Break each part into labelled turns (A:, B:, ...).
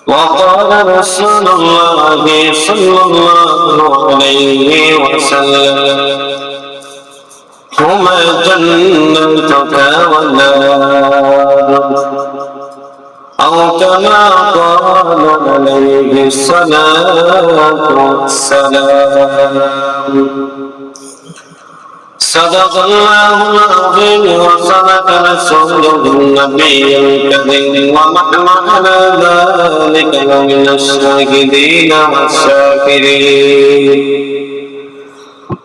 A: وقال رسول الله صلى الله عليه وسلم هما جنتك والنار أو كما قال عليه الصلاة والسلام صدق الله العظيم وصدق رسوله النبي الكريم ونحن على ذلك لمن الشاهدين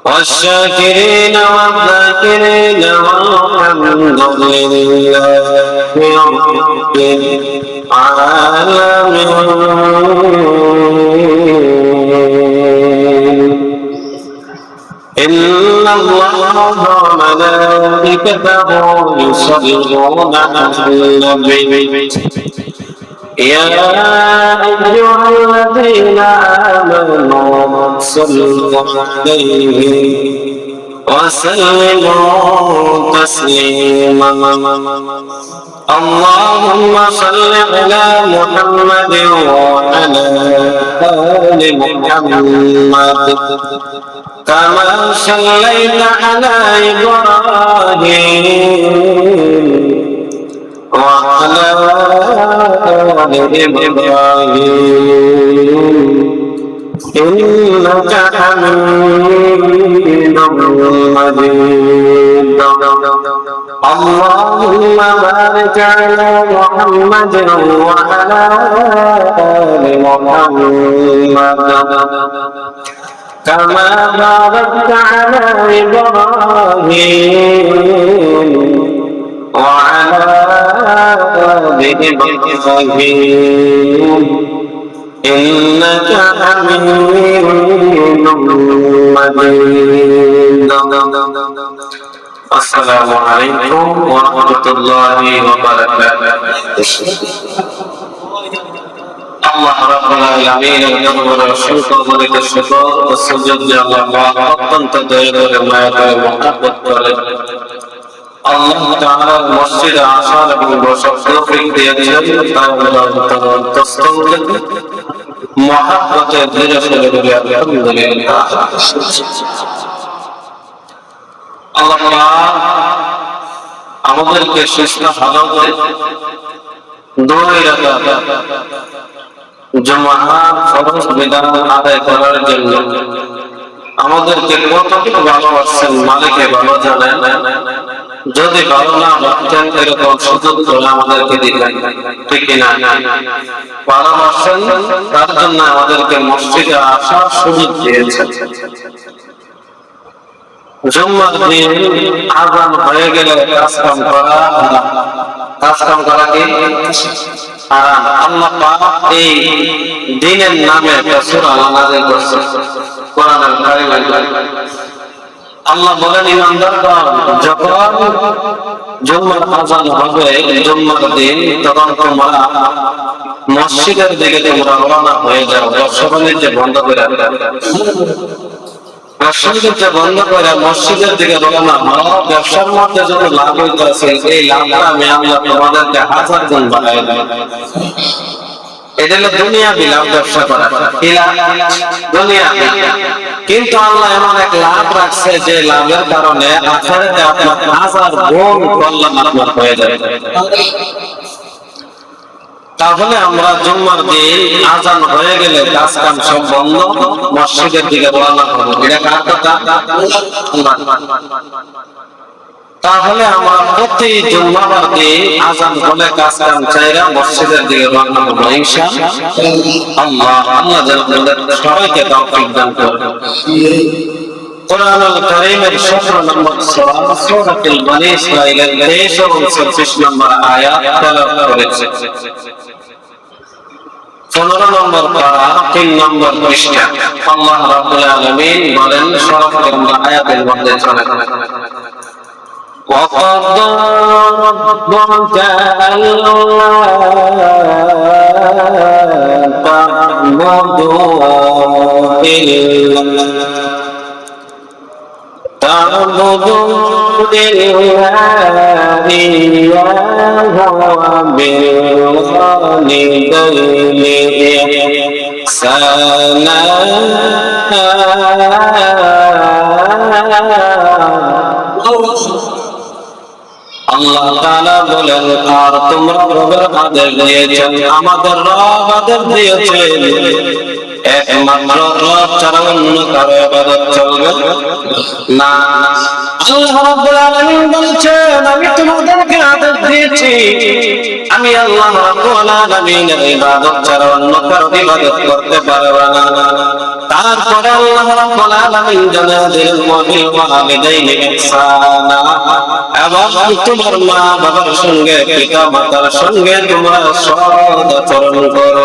A: والشاكرين والذاكرين والحمد لله رب العالمين. إن الله وملائكته يصلون على النبي يا أيها الذين آمنوا صلوا عليه وسلموا تسليما. اللهم صل على محمد وعلى آل محمد كما صليت على إبراهيم وعلى آل إبراهيم إنك حميد مجيد. اللهم بارك على محمد وعلى آل محمد كما باركت على إبراهيم وعلى آل إبراهيم إنك حميد مجيد. السلام عليكم ورحمة الله وبركاته. আল্লাহ রাব্বুল আলামিনের দরবারে অসংখ্য অগণিত শুকর ও সুজুদ যে আল্লাহ অত্যন্ত দয়া করে মায়া করে মহব্বত করে আল্লাহ তাআলার মসজিদে আসার এবং বসার তৌফিক দিয়েছেন। তাই আল্লাহ তাআলার তসবিহ থেকে মহব্বতে ধীরে ধীরে বলি আলহামদুলিল্লাহ। আল্লাহ আমাদেরকে সুস্থ হালতে দুই রাকাত জুমআ ফরজ বিধান আদায় করার জন্য আমাদেরকে কতটুকু ভালোবাসছেন মালিকে ভালো জানেন। যদি ভালো না বাসতেন এরকম সুযোগ করে আমাদেরকে দিলেন, ঠিক কিনা? ভালোবাসছেন তার জন্য আমাদেরকে মসজিদে আসার সুযোগ দিয়েছেন। জুম্মার দিন আযান হয়ে গেলে কাজকাম করা কি হারাম। আল্লাহ পাক এই দিনের নামে একটা সূরা নাযিল করেছেন কোরআনুল কারীমে। আল্লাহ বলেন, ইমানদারগণ, যখন জুম্মার আযান হবে জুম্মার দিন, তখন তোমরা মসজিদের দিকে তোমরা রওনা হয়ে যাও। ব্যবসা-বাণিজ্য বন্ধ করে মসজিদের দিকে রওনা হও। ব্যবসার মধ্যে যত লাভ হইতেছে, এই লাভটা আমি আল্লাহ তোমাদেরকে 1000 গুণ বাড়াই দেব। এটা হলো দুনিয়াবি লাভ, ব্যবসা করা দুনিয়াবি। কিন্তু আল্লাহ এমন এক লাভ রাখছে যে লাভের কারণে আখিরাতে আপনার 1000 গুণ কল্যাণ আপনার হয়ে যাবে। তাহলে আমরা জুম্মার দিন আযান হয়ে গেলে কাজ কাম সব বন্ধ, মসজিদের দিকে রওনা হব। এটা কার কথা? তাহলে আমরা প্রতি জুম্মার দিন আযান হলে কাজ কাম চাইরা মসজিদের দিকে রওনা হব ইনশাআল্লাহ। আল্লাহ যেন আমাদের সবাইকে তৌফিক দান করেন। কোরআনুল কারীমের 17 নম্বর সূরা সূরাতুল বনী ইসরাঈলের 23 এবং 34 নম্বর আয়াত তেলাওয়াত করেছে। 15 নম্বর পারা 3 নম্বর পৃষ্ঠা আল্লাহ রাব্বুল আলামিন বলেন, সরাসরি আমরা আয়াতের মধ্যে চলে যাব। وَقَضَى رَبُّكَ أَلَّا تَعْبُدُوا إِلَّا إِيَّاهُ وَبِالْوَالِدَيْنِ إِحْسَانًا আল্লাহ তাআলা বলেন, আর তোমরা রবের আদেশ দিয়েছেন, আমাদের রব আদেশ দিয়েছেন একমাত্র রব ছাড়া অন্য কারো ইবাদত চলবে না। আল্লাহ রাব্বুল আলামিন বলেছেন, আমি তোমাদেরকে আদেশ দিয়েছি আমি আল্লাহ রাব্বুল আলামিনের ইবাদত ছাড়া অন্য কারো ইবাদত করতে পারবে না। তারপরে আল্লাহ রাব্বুল আলামিন জানালেন, ওয়াবিল ওয়ালিদাইনি ইহসানা, এবং তোমার মা বাবার সঙ্গে পিতা মাতার সঙ্গে তোমরা সৎ আচরণ করো।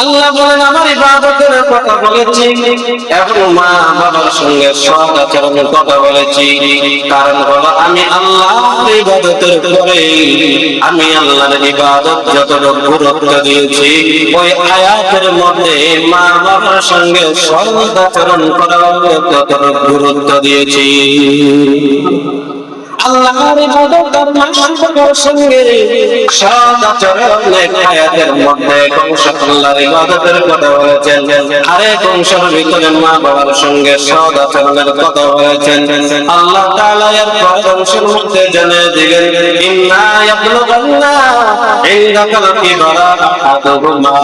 A: আল্লাহ বলেন, আমার ইবাদতের কথা বলেছি এবং মা বাবার সঙ্গে সৎ আচরণের কথা বলেছি। কারণ হলো আমি আল্লাহর ইবাদতের পরে আমি আল্লাহর ইবাদত যতটুকু গুরুত্ব দিয়েছি, ওই আয়াতের মধ্যে মা বাবার সঙ্গে সৎ আচরণ করার ততটুকু গুরুত্ব দিয়েছি। আল্লাহর ইবাদত আর মানুষের সঙ্গে সৎ আচরণের আয়াতের মধ্যে অংশ আল্লাহর ইবাদতের কথা বলেছেন, আরেক অংশের ভিতরে মা বাবার সঙ্গে সৎ আচরণের কথা বলেছেন। আল্লাহ তাআলা এর পরের অংশের মধ্যে জানিয়ে দিলেন, ইন্না ইয়াবলুগান্না ইনদাকাল কিবারা আহাদুহুমা,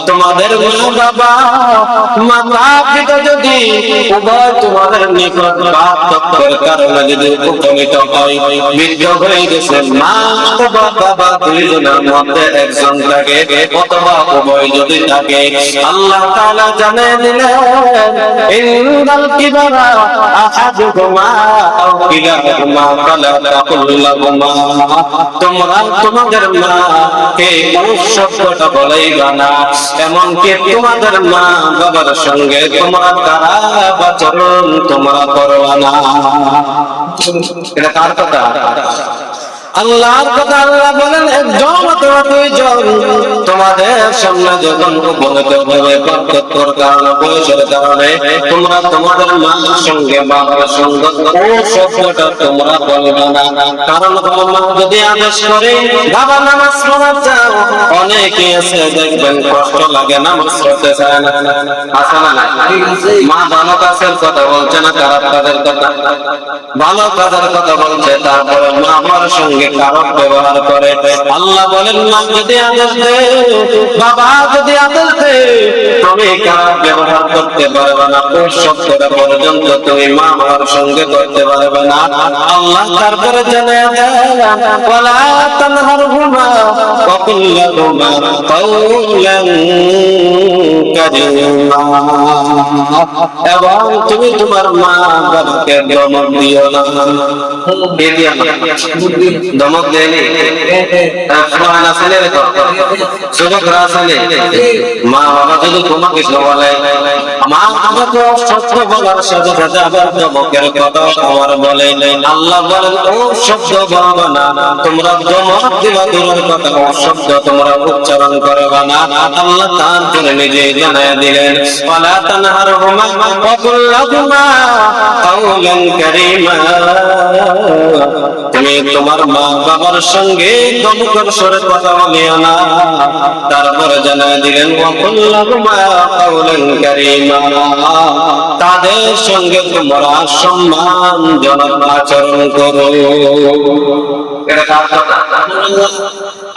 A: তোমাদের মা বাবা মাতা পিতা যদি উভয় তোমাদের নিকট বার্ধক্যের কারণে যদি উপনীত হয়, বৃদ্ধ হয়ে গেছে, মা অথবা বাবা দুইজনের মধ্যে একজন থাকে অথবা উভয় যদি থাকে, আল্লাহ তাআলা জানিয়ে দিলেন, ইনদাল কিবারা আহাদুহুমা আও কিলাহুমা ফালা তাকুল লাহুমা, তোমরা তোমাদের মাকে শব্দটা বলাইবা না, এমনকি তোমাদের মা বাবার সঙ্গে তোমরা খারাপ আচরণ তোমরা করবা না। এটা কার কথা? আল্লাহর কথা। আল্লাহ বলেন, একজন অথবা দুইজন তোমাদের সামনে যখন উপনীত হবে পার্থক্যর কারণে বয়সের কারণে তোমরা তোমাদের মার সঙ্গে বাবার সঙ্গে ও শব্দটা তোমরা বলবে না। কারণ মা যদি আদেশ করে বাবা নামাজ পড়া যাও, অনেকে আছে দেখবেন কষ্ট লাগে নামাজ পড়তে চায় না, আছে না? মা ভালো কাজের কথা বলছে না, খারাপ কাজের কথা? ভালো কাজের কথা বলছে, তারপরে মা আমার সঙ্গে সঙ্গে খারাপ ব্যবহার করে। আল্লাহ বলেন মা যদি আদেশ দে, বাবা যদি আদেশ দে, তুমি খারাপ ব্যবহার করতে পারবে না, ওই শব্দটা পর্যন্ত তুমি মা বাবার সঙ্গে করতে পারবে না। আল্লাহ তারপরে জানিয়ে দেন ওয়ালা তানহারহুমা ওয়া কুল লাহুমা কাওলান কারীমা, এবং তুমি তোমার মা বাবাকে ধমক দিও না। ধমক দেয়নি যুবকরা আসলে মা বাবা যদি কোনো কিছু বলে, মা বাবাকে সত্য বলার সাথে সাথে আবার ধমকের কথা আমার বলে, আল্লাহ বলেন ও শব্দ বলবে না, তোমরা ধমক দিবা দূরের কথা, ও শব্দ তোমরা উচ্চারণ করবে না। আল্লাহ তারপরে নিজে জানায় দিলেন ওয়ালা তানহারহুমা ওয়া কুল লাহুমা কাওলান কারীমা, তুমি তোমার মা বাবার সঙ্গে ধমকের স্বরে কথা বলিও না। তারপরে জানায় দিলেন ওয়া কুল লাহুমা কাওলান কারীমা, তাদের সঙ্গে তোমরা সম্মানজনক আচরণ করো।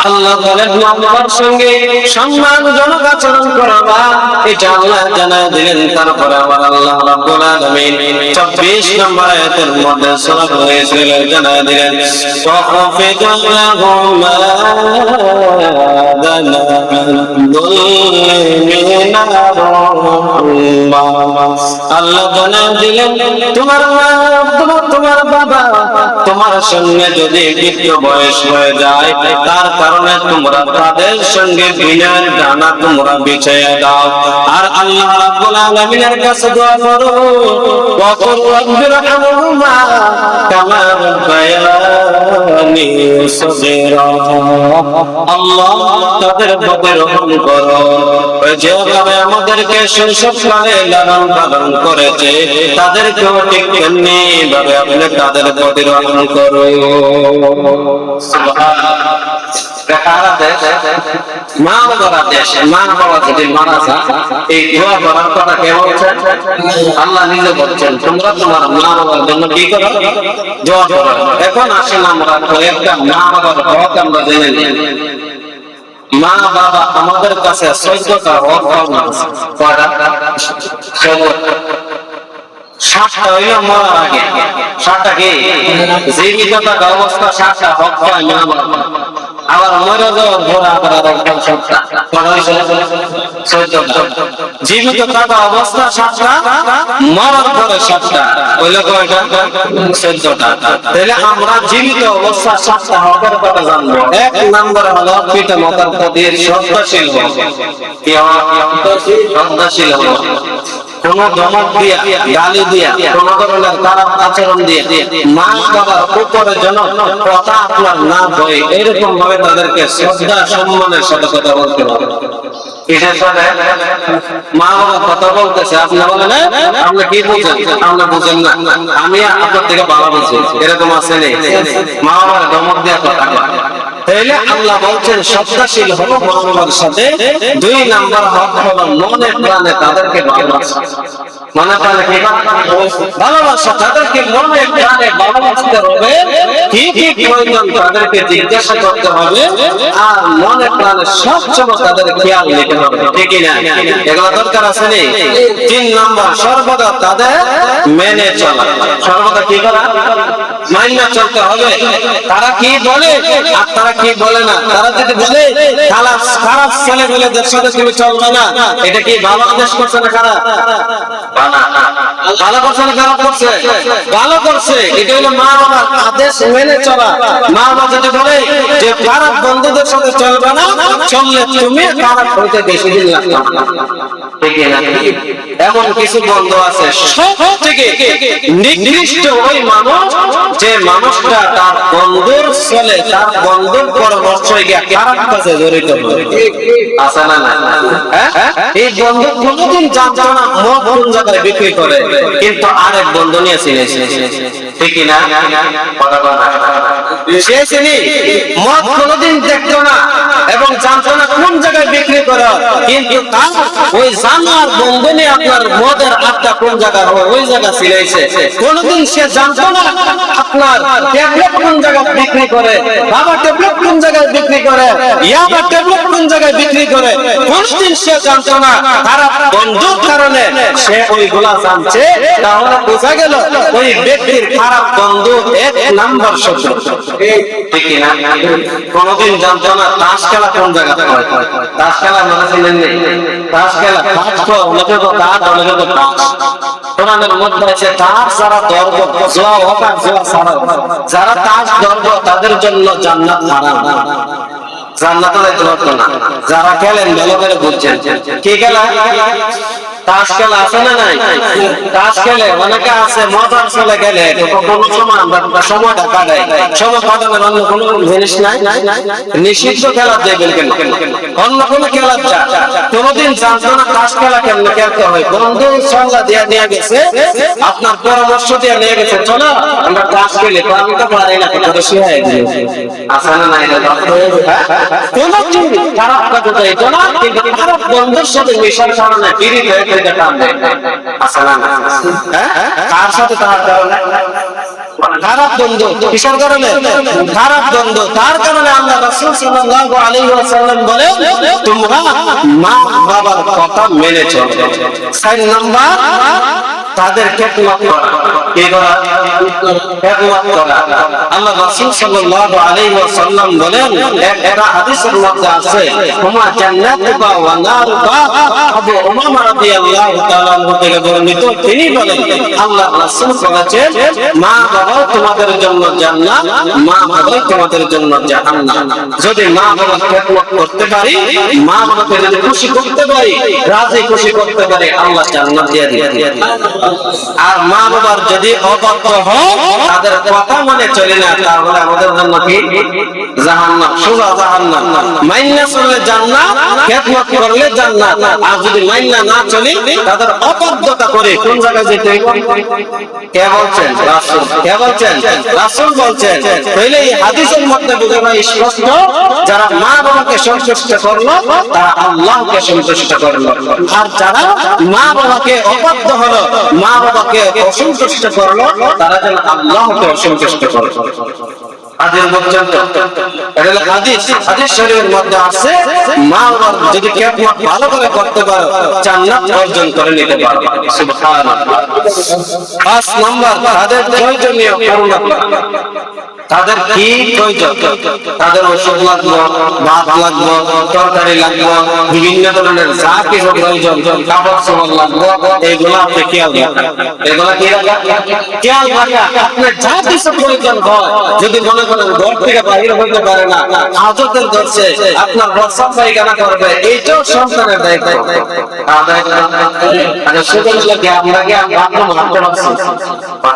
A: আল্লাহ বলেন বাবার সঙ্গে সম্মানজনক আচরণ করবা, এটা আল্লাহ জানায় দিলেন। তারপরে আবার আল্লাহ রাব্বুল আলামিন ২৪ নম্বর আয়াতের মধ্যে সূরা ইসরাঈলের জানায় দিলেন ওয়াখফিদ লাহুমা আল্লাহ জানায় দিলেন তোমার মা তোমার বাবা তোমার সঙ্গে যদি বৃদ্ধ বয়স হয়ে যায়, তার কারণে তোমরা তাদের সঙ্গে বিনয়ের ডানা তোমরা বিছিয়ে দাও। আর আল্লাহ রাব্বুল আলামিনের কাছে দোয়া করো ওয়া কুর রাব্বিরহামহুমা কামা রাব্বায়ানি সগীরা, আল্লাহ তাদের প্রতি রহম করো, যেভাবে আমাদেরকে শৈশবকালে লালন পালন করেছে তাদেরকেও ঠিক তেমনি ভাবে আপনি তাদের প্রতি রহম করো। সুবহানাল্লাহ। মা বাবার আদেশ, মা বাবা যদি মারা যায়, এই দোয়া করার কথা কে বলছেন? আল্লাহ নিজে বলছেন তোমরা তোমার মা বাবার জন্য কি করো? দোয়া করো। এখন আসেন আমরা কয়েকটা মা বাবার হক আমরা জেনে নিই। মা বাবা আমাদের কাছে ১৪টা হক আছে। কয়টা? ৭টা হইল মরার আগে। ৭টা কি? জীবিত থাকা অবস্থা ৭টা হক পায় মা বাবা। আবার মরে যাওয়ার পর আবার ৭টা। জীবিত থাকা অবস্থা ৭টা, মরার পরে ৭টা, হইল কয়টা? ১৪টা। তাহলে আমরা জীবিত অবস্থা ৭টা হকের কথা জানবো। ১ নম্বর হলো পিতা মাতার প্রতি শ্রদ্ধাশীল হওয়া। কি হওয়া? শ্রদ্ধাশীল হওয়া। কোন ধমক দিয়া, গালি দিয়া, কোন ধরনের খারাপ আচরণ দিয়ে মা বাবার উপরে যেন কথা আপনার না হয়, এরকম ভাবে তাদেরকে শ্রদ্ধা সম্মানের সাথে কথা বলতে হবে। কিসের সাথে? মা বাবা কথা বলতেছে, আপনি বলেন আপনি কি বুঝেন? আপনি বুঝেন না, আমি আপনার থেকে ভালো বুঝি, এরকম আছে নেই? মা বাবার ধমক দিয়া কথা বলে। তাহলে আল্লাহ বলছেন শ্রদ্ধাশীল হলো মা বাবার সাথে। ২ নাম্বার হক হলো মনে প্রাণে তাদেরকে ভালোবাসা। মনে প্রাণে কি ভালোবাসা? তাদেরকে মনে প্রাণে ভালোবাসতে হবে। কি কি প্রয়োজন তাদেরকে জিজ্ঞাসা করতে হবে, আর মনে প্রাণে সবসময় তাদের খেয়াল নিতে হবে। ঠিক না? এগুলো দরকার আছে নি? ৩ নাম্বার সর্বদা তাদের মেনে চলা। সর্বদা কি করা? মাইনা চলতে হবে। তারা কি বলে আর তারা কি বলে না। তারা যদি বলে খারাপ ছেলে মেয়েদের সাথে তুমি চলবে না, এটা কি ভালো আদেশ করছে না খারাপ? ভালো করছে না খারাপ করছে? ভালো করছে। এটা হলো মা বাবার আদেশ মেনে চলা। মা বাবা যদি বলে যে খারাপ বন্ধুদের সাথে চলবে না, চললে তুমি খারাপ হইতে বেশি দিন লাগবে না। ঠিক না? এমন কিছু বন্ধু আছে সব থেকে নিকৃষ্ট ওই মানুষ যে মানুষটা তার বন্ধুর ছেলে, তার বন্ধুর পরামর্শে গিয়ে খারাপ কাজে জড়িত হয়। আছে না? এই বন্ধু কোনদিন জানতো না মদ কোন জায়গায় বিক্রি করে, কিন্তু আরেক বন্ধু নিয়ে চিনেছে। ঠিক না? সে চিনি মদ কোনদিন দেখতো না, এবং জানতো না কোন জায়গায় বিক্রি করে, কিন্তু তার ওই জানার বন্ধনে আপনার মদের আড্ডা কোন জায়গায় হয় ওই জায়গা ছিলাইছে। কোনদিন সে জানতো না আপনার ট্যাবলেট কোন জায়গায় বিক্রি করে, বাবা ট্যাবলেট কোন জায়গায় বিক্রি করে, ইয়াবা ট্যাবলেট কোন জায়গায় বিক্রি করে, কোনদিন সে জানতো না। তারা বন্ধুর কারণে সে ওইগুলা জানছে। তাহলে বোঝা গেল ওই ব্যক্তির খারাপ বন্ধু এক নাম্বার শত্রু, ঠিক না? কোনদিন জানতো না তাস খেলা কোন জায়গাতে হয়। তাস খেলা মানে ছিলেন তাস খেলা অনেকে তো তাস, অনেকে তো তাস। কোরআনের মধ্যে আছে তাস যারা ধরব জোয়া হোক আর জোয়া ছাড়া, যারা তাস ধরব তাদের জন্য জান্নাত হারাম, জান্নাতে যেতে পারতো না। যারা খেলেন ভালো করে বুঝছেন কি খেলা? তাস খেলা আছে না নাই? তাস খেলে অনেকে আছে মজার চলে গেলে কোনো সময় আমরা সময়টা কাটাই, সময় কাটানোর অন্য কোনো জিনিস নাই, নিষিদ্ধ খেলা দেবেন কেন? অন্য কোনো খেলা যা কোনোদিন জানতো না তাস খেলা কেমন খেলতে হয়। বন্ধু সঙ্গা দিয়ে নিয়ে গেছে, আপনার পরামর্শ দিয়ে নিয়ে গেছে, চলো আমরা তাস খেলি। আমি তো পারি না, বেশি হয়ে গেছে আছে না নাই? কোনো খারাপ কথা তো এটা না, কিন্তু খারাপ বন্ধুর সাথে মেশার কারণে বিরিত হয়ে কার সাথে তার কারণে খারাপ বন্ধু, কিসের কারণে খারাপ বন্ধু? তার কারণে আল্লাহ রাসূল সাল্লাল্লাহু আলাইহি ওয়াসাল্লাম বলেন তোমরা মা বাবার কথা মেনে চলো। 4 নাম্বার তাদের খেদমত করা। কি করা? খেদমত করা। আল্লাহ রাসূল সাল্লাল্লাহু আলাইহি ওয়াসাল্লাম বলেন, একটা হাদিসের মধ্যে আছে হুমা জান্নাতুকা ওয়া নারুকা। আবু উমামা রাদিয়াল্লাহু তাআলা আনহু থেকে বর্ণিত, তিনি বলেন আল্লাহ রাসূল বলেছেন মা বাবা তোমাদের জন্য জান্নাত, মা বাবা তোমাদের জন্য জাহান্নাম। যদি মা বাবার খেদমত করতে পারি, মা বাবাকে যদি খুশি করতে পারি, রাজি খুশি করতে পারি, আল্লাহ জান্নাত দিয়ে দিবেন। আর মা বাবার যদি অবাধ্য হয়, তাদের কথা মানে চলে না, তাহলে আমাদের জন্য কি জাহান্নাম, সোজা জাহান্নাম। মাইন্না চলে জান্নাত, খেদমত করলে জান্নাত। আর যদি মাইন্না না চলে, তাদের অবাধ্যতা করে কোন জায়গায় যেতে? কে বলছেন? রাসূল। কে বলছেন? রাসূল বলছেন। তাহলে এই হাদিসের মধ্যে বোঝা যায় স্পষ্ট, যারা মা বাবাকে সন্তুষ্ট করলো তারা আল্লাহকে সন্তুষ্ট করলো। আর যারা মা বাবাকে অবাধ্য হলো, মা বাবাকে অসন্তুষ্ট করলো, তারা যেন আল্লাহকে অসন্তুষ্ট করলো। হাদিস পর্যন্ত এটা হলো হাদিস। হাদিস শরীফের মধ্যে আছে মা বাবার যদি খেদমত ভালো করে করতে পারো, জান্নাত অর্জন করে নিতে পারো। সুবহানাল্লাহ। 5 নাম্বার তাদের প্রয়োজনীয় করুণা। তাদের কি প্রয়োজন? তাদের ওষুধ লাগবে, ভাত লাগবে, তরকারি লাগবে, বিভিন্ন ধরনের যা কিছু প্রয়োজন, কাপড় চোপড় লাগবে, এইগুলো আপনি খেয়াল রাখেন। এগুলা কি খেয়াল রাখা, আপনার যা কিছু প্রয়োজন হয়, যদি মনে করেন ঘর থেকে বাহির হইতে পারে না, হাজতের ধরছে, আপনার বর্ষা পায়খানা করবে, এইটাও সন্তানের দায়িত্ব। সেটা হলো কি আমরা কি বাথরুম হাঁটতে পারছি,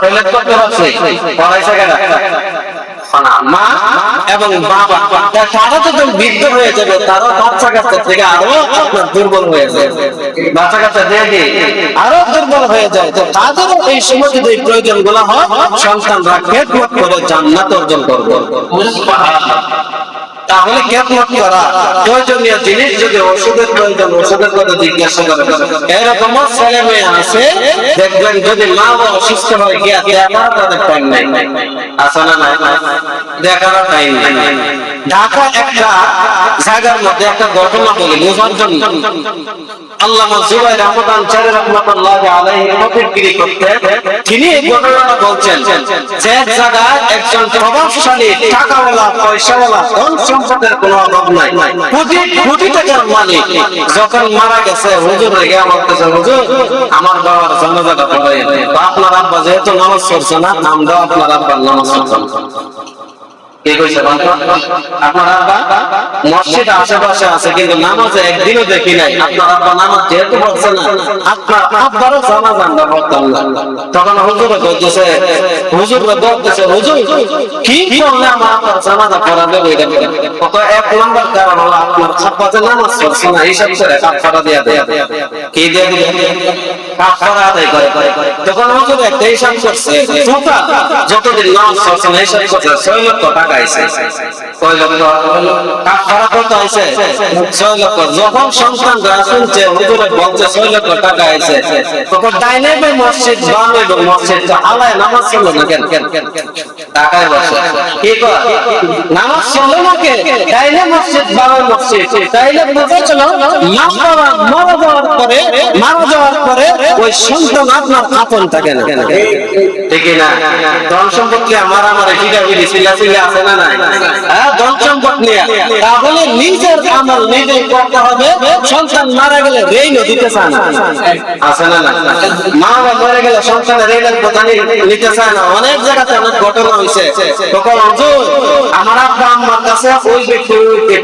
A: টয়লেট করতে পারছি, পড়াইছে কেন? মা এবং বাবা তারা তো বৃদ্ধ হয়ে যাবে, তারা বাচ্চা কাচ্চা থেকে আরো আপনার দুর্বল হয়ে যায়, বাচ্চা কাচ্চা দেখে আরো দুর্বল হয়ে যায়। তো তাদেরও এই সময় যদি প্রয়োজন গুলো হয়, সন্তানরা খেদমত করে জান্নাত অর্জন করবে। তাহলে খেদমত করা প্রয়োজনীয় জিনিস। যদি ওষুধের প্রয়োজন, ওষুধের কথা জিজ্ঞাসা করে। এরকম ছেলে মেয়ে আছে দেখবেন, যদি মা বাবা অসুস্থ হয়ে গিয়া দেখার তাদের টাইম নাই, আছে না নাই? দেখার টাইম নাই। ঢাকা একটা জায়গার মধ্যে একটা ঘটনা বলি বোঝার জন্য। আল্লামা জুবাইর আহমদ চারি রাহমাতুল্লাহি আলাইহি ফকিরগিরি করতে, তিনি এই ঘটনাটা বলছেন যে জায়গায় একজন প্রভাবশালী টাকাওয়ালা পয়সাওয়ালা ধন সম্পদের কোনো অভাব নাই, কোটি কোটি টাকার মালিক, যখন মারা গেছে হুজুর রেগে বলতেছে হুজুর আমার বাবার জানাজাটা পড়াই, আপনার আব্বা যেহেতু নামাজ পড়ছে না, আমরাও আপনার আব্বার নামাজ পড়তাম। আপনার আব্বা মসজিদ আশেপাশে আছে কিন্তু নামাজে একদিনও দেখি নাই, আপনার আব্বা নামাজ যেহেতু পড়ছে না, আপনার আব্বারও জানাজা আমরা পড়তাম না। তখন হুজুরে বলতেছে, হুজুরে বলতেছে হুজুর কি করলে আমার আব্বার জানাজা পড়াবে? কত 1 নম্বর কারণ হলো আপনার আব্বা যে নামাজ পড়ছে না, হিসাব করে কাফারা দিয়ে দেয়। কি দিয়ে দিবে? কাফারা আদায় করে। তখন হুজুর একটা হিসাব করছে, যতদিন নামাজ পড়ছে না হিসাব করছে 6 লক্ষ টাকা। কয় লক্ষ? কাফারা কত আছে? 6 লক্ষ। যখন সন্তান শুনছে হুজুরে বলছে 6 লক্ষ টাকা আছে, তখন ডাইনে মসজিদ বামে মসজিদ আলায় নামাজ চলে না কেন? টাকায় বসে কি কয় নামাজ চলে না কে? ডাইনে মসজিদ বামে মসজিদ, তাইলে বুঝে চলো মারা যাওয়ার পরে ওই সন্তান আপনার আপন থাকে না, ঠিক না? ধন সম্পত্তি আমার হিসাবে সিলা আছে না নাই? হ্যাঁ, ধন সম্পদ নিয়ে তাহলে নিজের আমল নিজেই করতে হবে। সন্তান মারা গেলে ঋণ দিতে চায় না, আছে না না? মা বাবা মরে গেলে সন্তানের ঋণের কথা নিতে চায় না। অনেক জায়গাতে অনেক ঘটনা হয়েছে। তখন আমার আব্বা আম্মার কাছে ওই ব্যক্তি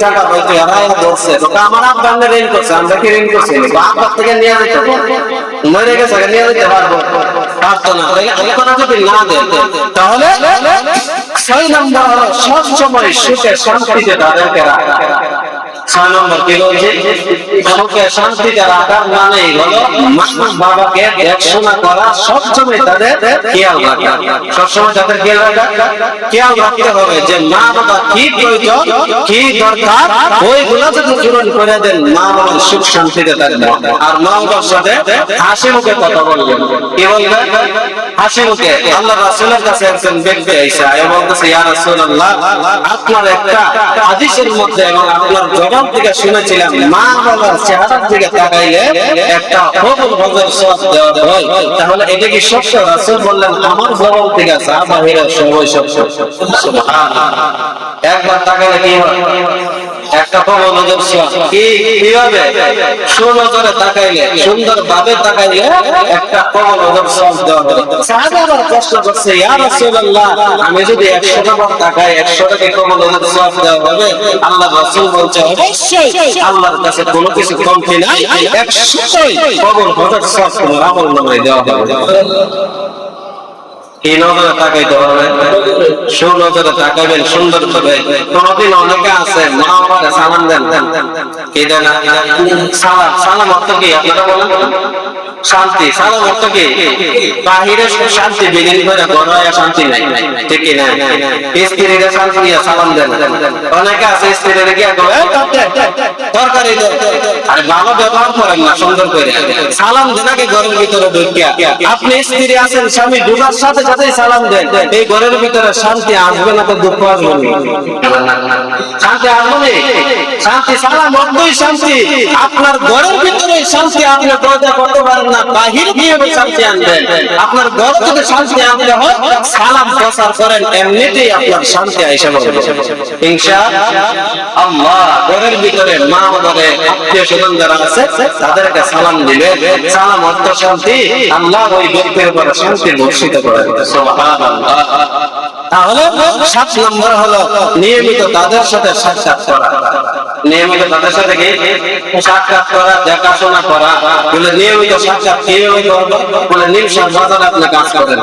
A: টাকা হয়তো এরাই ধরছে, আমার আব্বা আমরা ঋণ করছে, আমরা কি ঋণ করছি? আব্বার থেকে নিয়ে যেতে মরে গেছে, নিয়ে যেতে পারবো পারতো না। যদি না দেয় তাহলে 6 নম্বর হলো সব সময় সুখে শান্তিতে তাদেরকে রাখা। 6 নম্বর কি বলছে? সুখে শান্তিতে রাখার মানে হলো মা বাবাকে দেখাশোনা করা, সবসময় তাদের খেয়াল রাখা, সবসময় তাদের খেয়াল রাখতে হবে যে মা বাবা কি প্রয়োজন কি দরকার ওইগুলো যদি পূরণ করে দেন মা বাবার সুখ শান্তিতে থাকবে। আর মা বাবার সাথে হাসি মুখে কথা বলবেন। কি বলবেন? হাসি মুখে। আল্লাহ রাসূলের কাছে একজন ব্যক্তি এসে বলতেছে, ইয়া রাসূলুল্লাহ, আপনার একটা হাদিসের মধ্যে এবং আপনার জবাব থেকে শুনেছিলাম মা বাবার চেহারার দিকে তাকাইলে একটা কবুল হজের সওয়াব দেওয়া হয়, তাহলে এটা কি সত্য? রাসূল বললেন, আমার জবাব থেকে যা বাহিরে সবই সত্য। সুবহানাল্লাহ। একবার তাকাইলে কি হয়? একটা কবুল হজের সওয়াব। কিভাবে? সুনজরে তাকাইলে, সুন্দর ভাবে তাকাইলে একটা কবুল হজের সওয়াব দেওয়া হয়। সাহাবারা প্রশ্ন করছে, ইয়া রাসূলুল্লাহ, আমি যদি 100 বার তাকাই 100 টাকা কবুল হজের সওয়াব দেওয়া হবে? আল্লাহ রাসূল বলছে, অবশ্যই আল্লাহর কাছে কোনো কিছু কমতি নাই, 100টাই কবুল হজের সওয়াব তোমার আমলনামায় দেওয়া হবে। এই নজরে তাকাইতে হবে, সুনজরে তাকাবেন সুন্দর ভাবে। কোনদিন অনেকে আছে মা বাবাকে সালাম দেন, কি দেন? সালাম। সালাম অর্থ কি আপনারা বলেন? শান্তি। সালাম অর্থ কি? বাহিরে শান্তি বিলীন করে ঘরে শান্তি নাই, ঠিক না? স্ত্রীরা শান্তি দিয়ে সালাম দেন। অনেকে আছে স্ত্রীরা গিয়ে তরকারি দেন, আরে ভালো ব্যবহার করেন না, সুন্দর করে সালাম দেন আগে ঘরের ভিতরে ঢুকিয়া। আপনি স্ত্রী আছেন, স্বামী ঢুকার সাথে সাথে সালাম দেন, এই ঘরের ভিতরে শান্তি আসবে না তো দুঃখ আসবে না, শান্তি আসবে না। শান্তি সালাম অর্থই শান্তি। আপনার ঘরের ভিতরে শান্তি আপনি দরজা করতে পারেন না, বাহির দিয়ে শান্তি আনবেন। আপনার ঘর থেকে শান্তি আনতে হয়, সালাম প্রচার করেন, এমনিতেই আপনার শান্তি আইসা বলবে ইনশাআল্লাহ। ঘরের ভিতরে মা বাবারে আত্মীয় স্বজন যারা আছে তাদেরকে সালাম দিবে। সালাম অর্থ শান্তি। আল্লাহ ওই ব্যক্তির উপর শান্তি বর্ষিত করেন। সুবহানাল্লাহ। তাহলে 7 নম্বর হলো নিয়মিত তাদের সাথে সাক্ষাৎ করা। নিয়মিত তাদের সাথে কি সাক্ষাৎ করা, দেখাশোনা করা। বলে নিয়মিত সাক্ষাৎ কিভাবে করবো? বলে নিমশার বাজারে আপনি কাজ করেন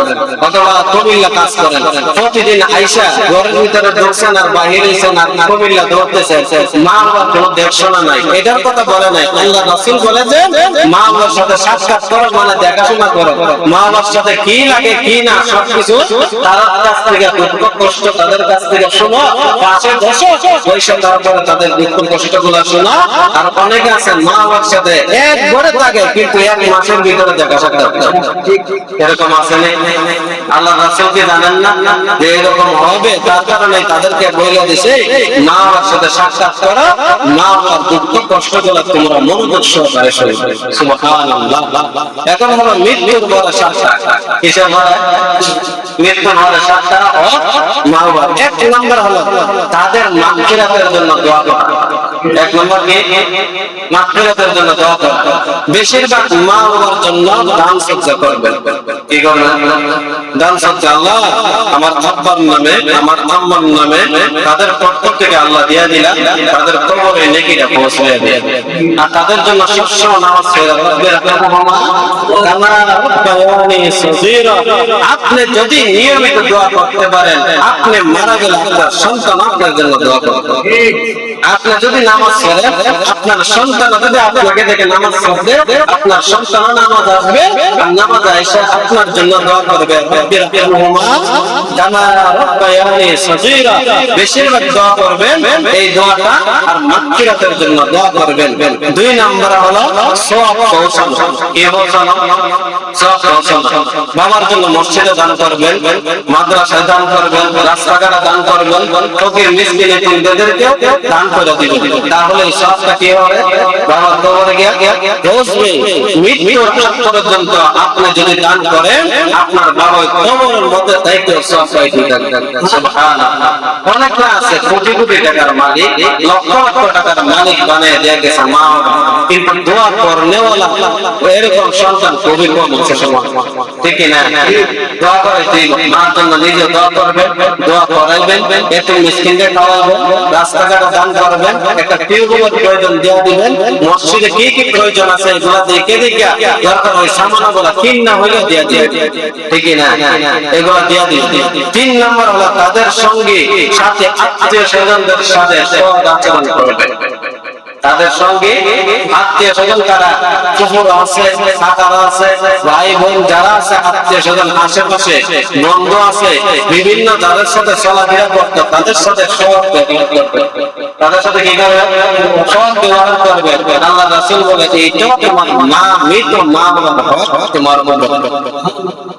A: অথবা কুমিল্লা কাজ করেন, প্রতিদিন আইসা ঘরের ভিতরে ঢুকছেন আর বাহির হইছেন আর কুমিল্লা ধরতেছেন, মা বাবার কোনো দেখাশোনা নাই, এটার কথা বলে নাই। আল্লাহ রাসূল বলেছেন মা বাবার সাথে সাক্ষাৎ করো মানে দেখাশোনা করো। মা বাবার সাথে কি লাগে কি না সবকিছু তার কাছ থেকে দুঃখ কষ্ট তাদের কাছ থেকে শোনো, পাশে বসো, বসে তারপরে তাদের দুঃখ কষ্ট গুলা শোনো। আর অনেকে আছেন মা বাবার সাথে এক ঘরে থাকে কিন্তু 1 মাসের ভিতরে দেখা সাক্ষাৎ এরকম আছে না? আল্লাহ রাসূল কি জানেন না যে এরকম হবে? তার কারণে তাদেরকে বলে দিয়েছে মা বাবার সাথে সাক্ষাৎ করো, মা বাবার দুঃখ কষ্ট গুলা তোমরা মনোযোগ সহকারে শোনো। সুবহানাল্লাহ। এখন হলো মৃত্যুর পরে সাক্ষাৎ। কিসের পরে? মৃত্যুর পরে সাক্ষাৎ ও মা বাবা। 1 নম্বর হলো তাদের মাগফিরাতের জন্য দোয়া করা। 1 নম্বর কি? মাগফিরাতের জন্য দোয়া করা। বেশিরভাগ মা বাবার জন্য দান সদকা করবেন। কি করবেন? দান সদকা। আল্লাহ আমার আব্বার নামে আমার আম্মার নামে তাদের পক্ষ থেকে আল্লাহ দিয়া দিলা, তাদের কবরে নেকিটা পৌঁছায় দেন। আর তাদের জন্য সবসময় নামাজ পড়া। আপনি যদি নিয়মিত দোয়া করতে পারেন, আপনি মারা গেলে আপনার সন্তান আপনার জন্য দোয়া করবে। আপনি যদি নামাজ পড়েন, আপনার সন্তান যদি আপনাকে দেখে নামাজ পড়বে, আপনার সন্তান নামাজ আসবে আর নামাজ আয়েশা আপনার জন্য দোয়া করবে। রব্বির রহমা কামা রাব্বায়ানি সগীরা, বেশিরভাগ দোয়া করবেন এই দোয়াটা, আর মাগফিরাতের জন্য দোয়া করবেন। 2 নম্বর হলো সওয়াব পৌঁছানো। কি পৌঁছানো? সওয়াব পৌঁছানো। বাবার জন্য মসজিদে দান করবেন, মাদ্রাসায় দান করবেন, রাস্তাঘাটে দান করবেন, ফকির মিসকিন এতিমদেরকেও দান করে দিবেন। তাহলে এই সওয়াবটা কি হবে? বাবার কবরে গিয়ে পৌঁছবে। মৃত্যুর আগ পর্যন্ত আপনি যদি দান করেন, আপনার বাবা কবরের মধ্যে দায়িত্ব সওয়াব পাইতে থাকবেন। সুবহানাল্লাহ। অনেকে আছে কোটি কোটি টাকার মালিক, লক্ষ লক্ষ টাকার মালিক বানিয়ে দিয়ে গেছে মা, কিন্তু দোয়া করনেওয়ালা এরকম সন্তান খুবই কম আছে সমাজ। ঠিক না? দোয়া করে মার জন্য নিজে দোয়া করবেন, দোয়া করাইবেন, এত মিসকিনকে খাওয়াবেন, রাস্তাঘাটে দান করবেন, একটা টিউবওয়েলের প্রয়োজন দিয়ে দিবেন, মসজিদে কি কি প্রয়োজন আছে এগুলা দেখে দেখে দরকার ওই সামানগুলা কিনা হইলে দিয়ে দিবেন। ঠিক না? এগুলা দিয়ে দিবেন। 3 নম্বর হলো তাদের সঙ্গে সাথে আত্মীয় স্বজনদের সাথে সৎ আচরণ করবেন। তাদের সঙ্গে আত্মীয় স্বজন কারা, ফুফুর আছে, কাকারা আছে, ভাই বোন যারা আছে, আত্মীয় স্বজন আশেপাশে বন্ধু আছে, বিভিন্ন যাদের সাথে চলাফেরা করতে, তাদের সাথে সৎ ব্যবহার করবে। তাদের সাথে কি করবে? সৎ ব্যবহার করবে। আল্লাহ রাসূল বলে এইটা তোমার মা, মৃত মা বাবার হক তোমার মধ্যে।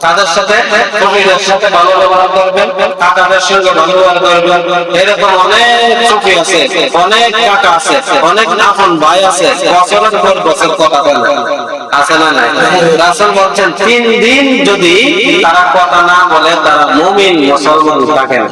A: তাদের সাথে কবিদের সাথে ভালো ব্যবহার করবেন, কাকাদের সঙ্গে ভালো ব্যবহার করবেন। এরকম অনেক সুফি আছে, অনেক কাকা আছে, অনেক আপন ভাই আছে, বছরের পর বছর কথা বলে আছে না নাই? রাসূল বলছেন 3 দিন যদি তারা কথা না বলে তারা মুমিন মুসলমান থাকেন।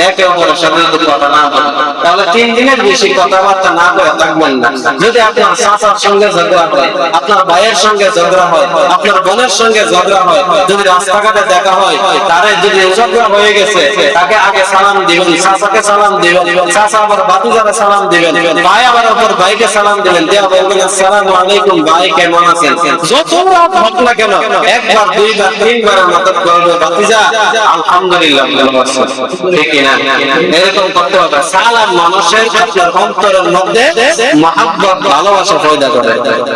A: একে অপরের সাথে যদি কথা না বলে তাহলে 3 দিনের বেশি কথাবার্তা না বলে থাকবেন না। যদি আপনার চাচার সঙ্গে ঝগড়া হয়, আপনার ভাইয়ের সঙ্গে ঝগড়া হয়, আপনার বোনের সঙ্গে ঝগড়া হয়, যদি রাস্তাঘাটে দেখা হয়, তারে যদি ঝগড়া হয়ে গেছে, তাকে আগে সালাম দিবেন, চাচাকে সালাম দিবেন, চাচা আবার ভাতিজাকে সালাম দিবেন, ভাই আবার অপর ভাইকে সালাম দিবেন, দিয়া বলবেন আসসালামু আলাইকুম ভাই, কেমন আছেন? যত রাত হোক না কেন একবার, দুইবার, তিনবারের মতো করবে, ভাতিজা আলহামদুলিল্লাহ ভালো আছি। ঠিক না? এরকম করতে হবে। সালাম মানুষের আপনার অন্তরের মধ্যে মহব্বত, ভালোবাসা পয়দা করে।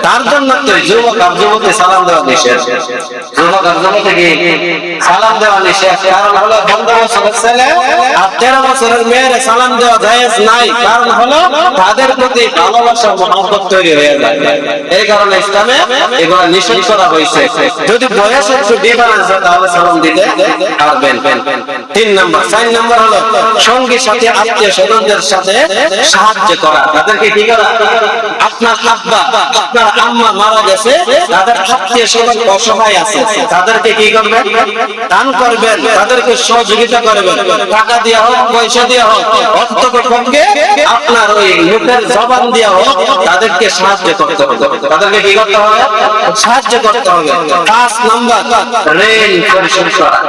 A: তার জন্য তো যুবক আর যুবতী সালাম দেওয়া নিষেধ। যুবক আর যুবতীকে সালাম দেওয়া নিষেধ। কারণ হলো 15 বছরের ছেলে আর 13 বছরের মেয়ের সালাম দেওয়া জায়েজ নাই। কারণ হলো তাদের প্রতি ভালোবাসা, মহব্বত তৈরি হয়ে যায়। এই কারণে ইসলামে এগুলো নিষেধ করা হয়েছে। যদি বয়স একটু ডিফারেন্স হয় তাহলে সালাম দিতে পারবেন। 3 নম্বর। 4 নম্বর হলো সঙ্গী সাথে আত্মীয় স্বজনদের সাথে সাহায্য করা। তাদেরকে কি করা? আপনার আব্বা, আপনার আম্মা মারা গেছে, তাদের আত্মীয় স্বজন অসহায় আছে, তাদেরকে কি করবেন? দান করবেন, তাদেরকে সহযোগিতা করবেন। টাকা দেওয়া হোক, পয়সা দেওয়া হোক, অর্থকর্মকে আপনার ওই মুখের জবান দেওয়া হোক, তাদেরকে সাহায্য করতে হবে। তাদেরকে কি করতে হবে? সাহায্য করতে হবে। 5 নম্বর ঋণ পরিশোধ করা।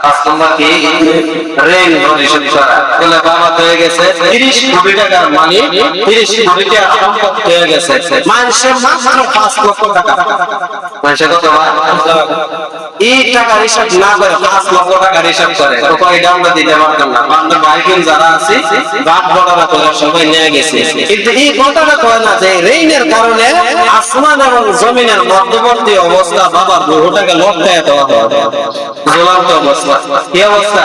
A: 5 নম্বর কি? ঋণ পরিশোধ করা। বলে বাবা হয়ে গেছে 30 কোটি টাকার মালিক, 30 কোটি টাকা সম্পদ হয়ে গেছে, মানুষের মাত্র 5 লক্ষ টাকা। মানুষের কত? এই টাকা হিসাব না করে 5 লক্ষ টাকা হিসাব করে, তো কয়টা আমরা দিতে পারতাম না। আমাদের ভাইকিন যারা আছে, বাপ বড়রা করে সবাই নিয়ে গেছে। কিন্তু এই কথাটা কয় না যে ঋণের কারণে আসমান এবং জমিনের মধ্যবর্তী অবস্থা বাবার রূহটাকে লটকায় দেওয়া হয়। জ্বলন্ত অবস্থা। কি অবস্থা?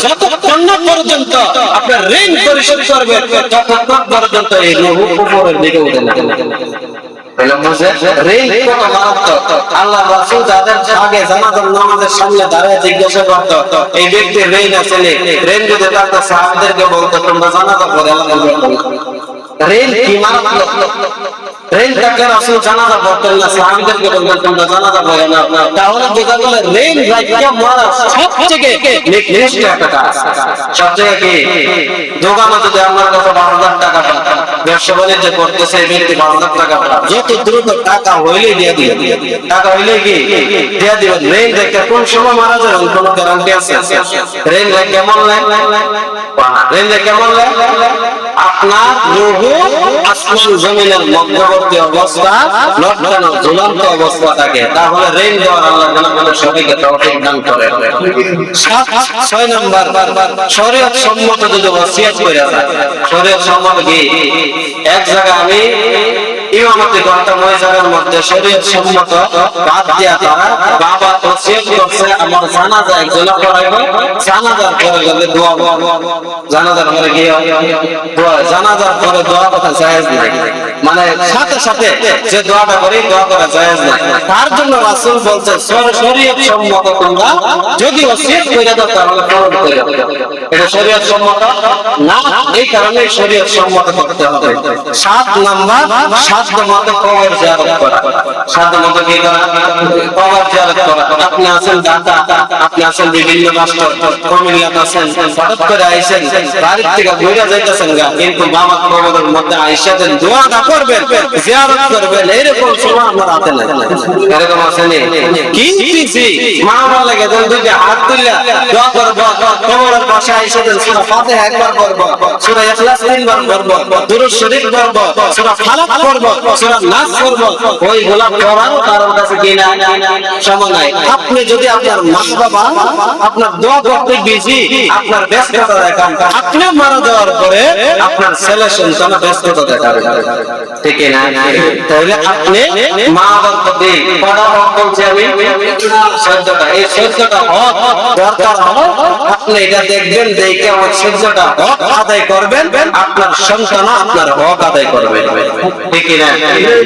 A: যতক্ষণ না পর্যন্ত আপনার ঋণ পরিশোধ করবেন, ততক্ষণ পর্যন্ত এই রূহ উপরের দিকে উঠে না। আল্লাহ রাসূল যাদের আগে জানাজার নামাজের সামনে দাঁড়িয়ে জিজ্ঞাসা করতো এই ব্যক্তির ঋণ আছে নি? ঋণ যদি থাকতো সাহাবাদেরকে বলতো তোমরা জানাজা পড়ে ঋণ কি মারাত্মক। ঋণ থাকলে রাসূল জানাজা পড়তেন না, সাহাবাদেরকে বলতেন তোমরা জানাজা পড়ে না। তাহলে বোঝা গেল ঋণ রাখিয়া মরা সবথেকে নিকৃষ্ট একটা কাজ। সবথেকে কি? দোকানে যদি আপনার কাছে 12,000 টাকা ব্যবসা বাণিজ্য করতেছে, এই ব্যক্তি 12,000 টাকা যত দ্রুত টাকা হইলে দিয়ে দিবেন। টাকা হইলে কি দিয়ে দিবেন। ঋণ রেখে কোন সময় মারা যাবেন কোন গ্যারান্টি আছে? ঋণ রেখে কেমন লাগে? ঋণ রেখে কেমন লাগে? আপনার রূহ আসমান জমিনের মধ্যবর্তী অবস্থা, লটকানো ঝুলন্ত অবস্থা থাকে, তাহলে ঋণ দেওয়ার আল্লাহ তাআলা সবাইকে তৌফিক দান করে। 6 নাম্বার, শরীয়ত সম্মত যদি ওসিয়ত করে যায়, শরীয়ত সম্মত কি এক জায়গা আমি ইমামতি করতাম, ওই জায়গার মধ্যে শরীয়ত সম্মত বাদ দিয়া তারা বাবা ওসিয়ত করছে আমার জানাজা একজনে পড়াইবে, জানাজার পরে গেলে দোয়া, জানাজার পরে কি দোয়া, জানাজার পরে দোয়া কথা জায়েজ নাই, মানে সাথে সাথে যে দোয়াটা করি দোয়া করা জায়েজ নাই। তার জন্য রাসূল বলছে শরীয়ত সম্মত তোমরা যদি ওসিয়ত কইরা দাও তাহলে পালন কইরা দাও, এটা শরীয়ত সম্মত না, এই কারণে শরীয়ত সম্মত করতে হবে। 7 নাম্বার, সাধ্য মতো কবর জিয়ারত করা। সাধ্য মতো কি করা? কবর জিয়ারত করা। আপনি আছেন ঢাকা, আপনি আছেন বিভিন্ন রাষ্ট্র, কমিলিয়াত আছেন, হঠাৎ করে আইছেন বাড়ির থেকে ঘুরে যাইতেছেন গা, কিন্তু বাবা কবরের মধ্যে আইসা দেন দোয়াটা করবেন, জিয়ারত করবেন, এরকম সময় আমার হাতে নাই। এরকম আছে নি? কিনতেছি মা আমার লাগে দেন দুইটা হাত তুললা দোয়া করব, কবরের পাশে আইসা দেন সূরা ফাতিহা একবার পড়ব, সূরা ইখলাস 3 বার পড়ব, দুরূদ শরীফ পড়ব, সূরা ফালাক পড়ব, সূরা নাস পড়ব, ওইগুলা পড়ার কারোর কাছে কি না সময় নাই। আপনি যদি আপনার মা বাবা আপনার দোয়া করতে বিজি, আপনার ব্যস্ততা দেখান, আপনি মারা যাওয়ার পরে আপনার ছেলে সন্তান ব্যস্ততা দেখাবে, ঠিক না? তাহলে আপনি মা বাবার প্রতি পড়া বলছি আমি সহ্যটা, এই সহ্যটা হক দরকার হলো, আপনি এটা দেখবেন, দেখে আমার সহ্যটা হক আদায় করবেন, আপনার সন্তান আপনার হক আদায় করবে, ঠিক না?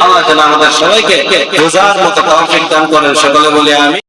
A: আল্লাহ তাআলা আমাদের সবাইকে বোঝার মতো তৌফিক দান করেন, সকলে বলি আমি।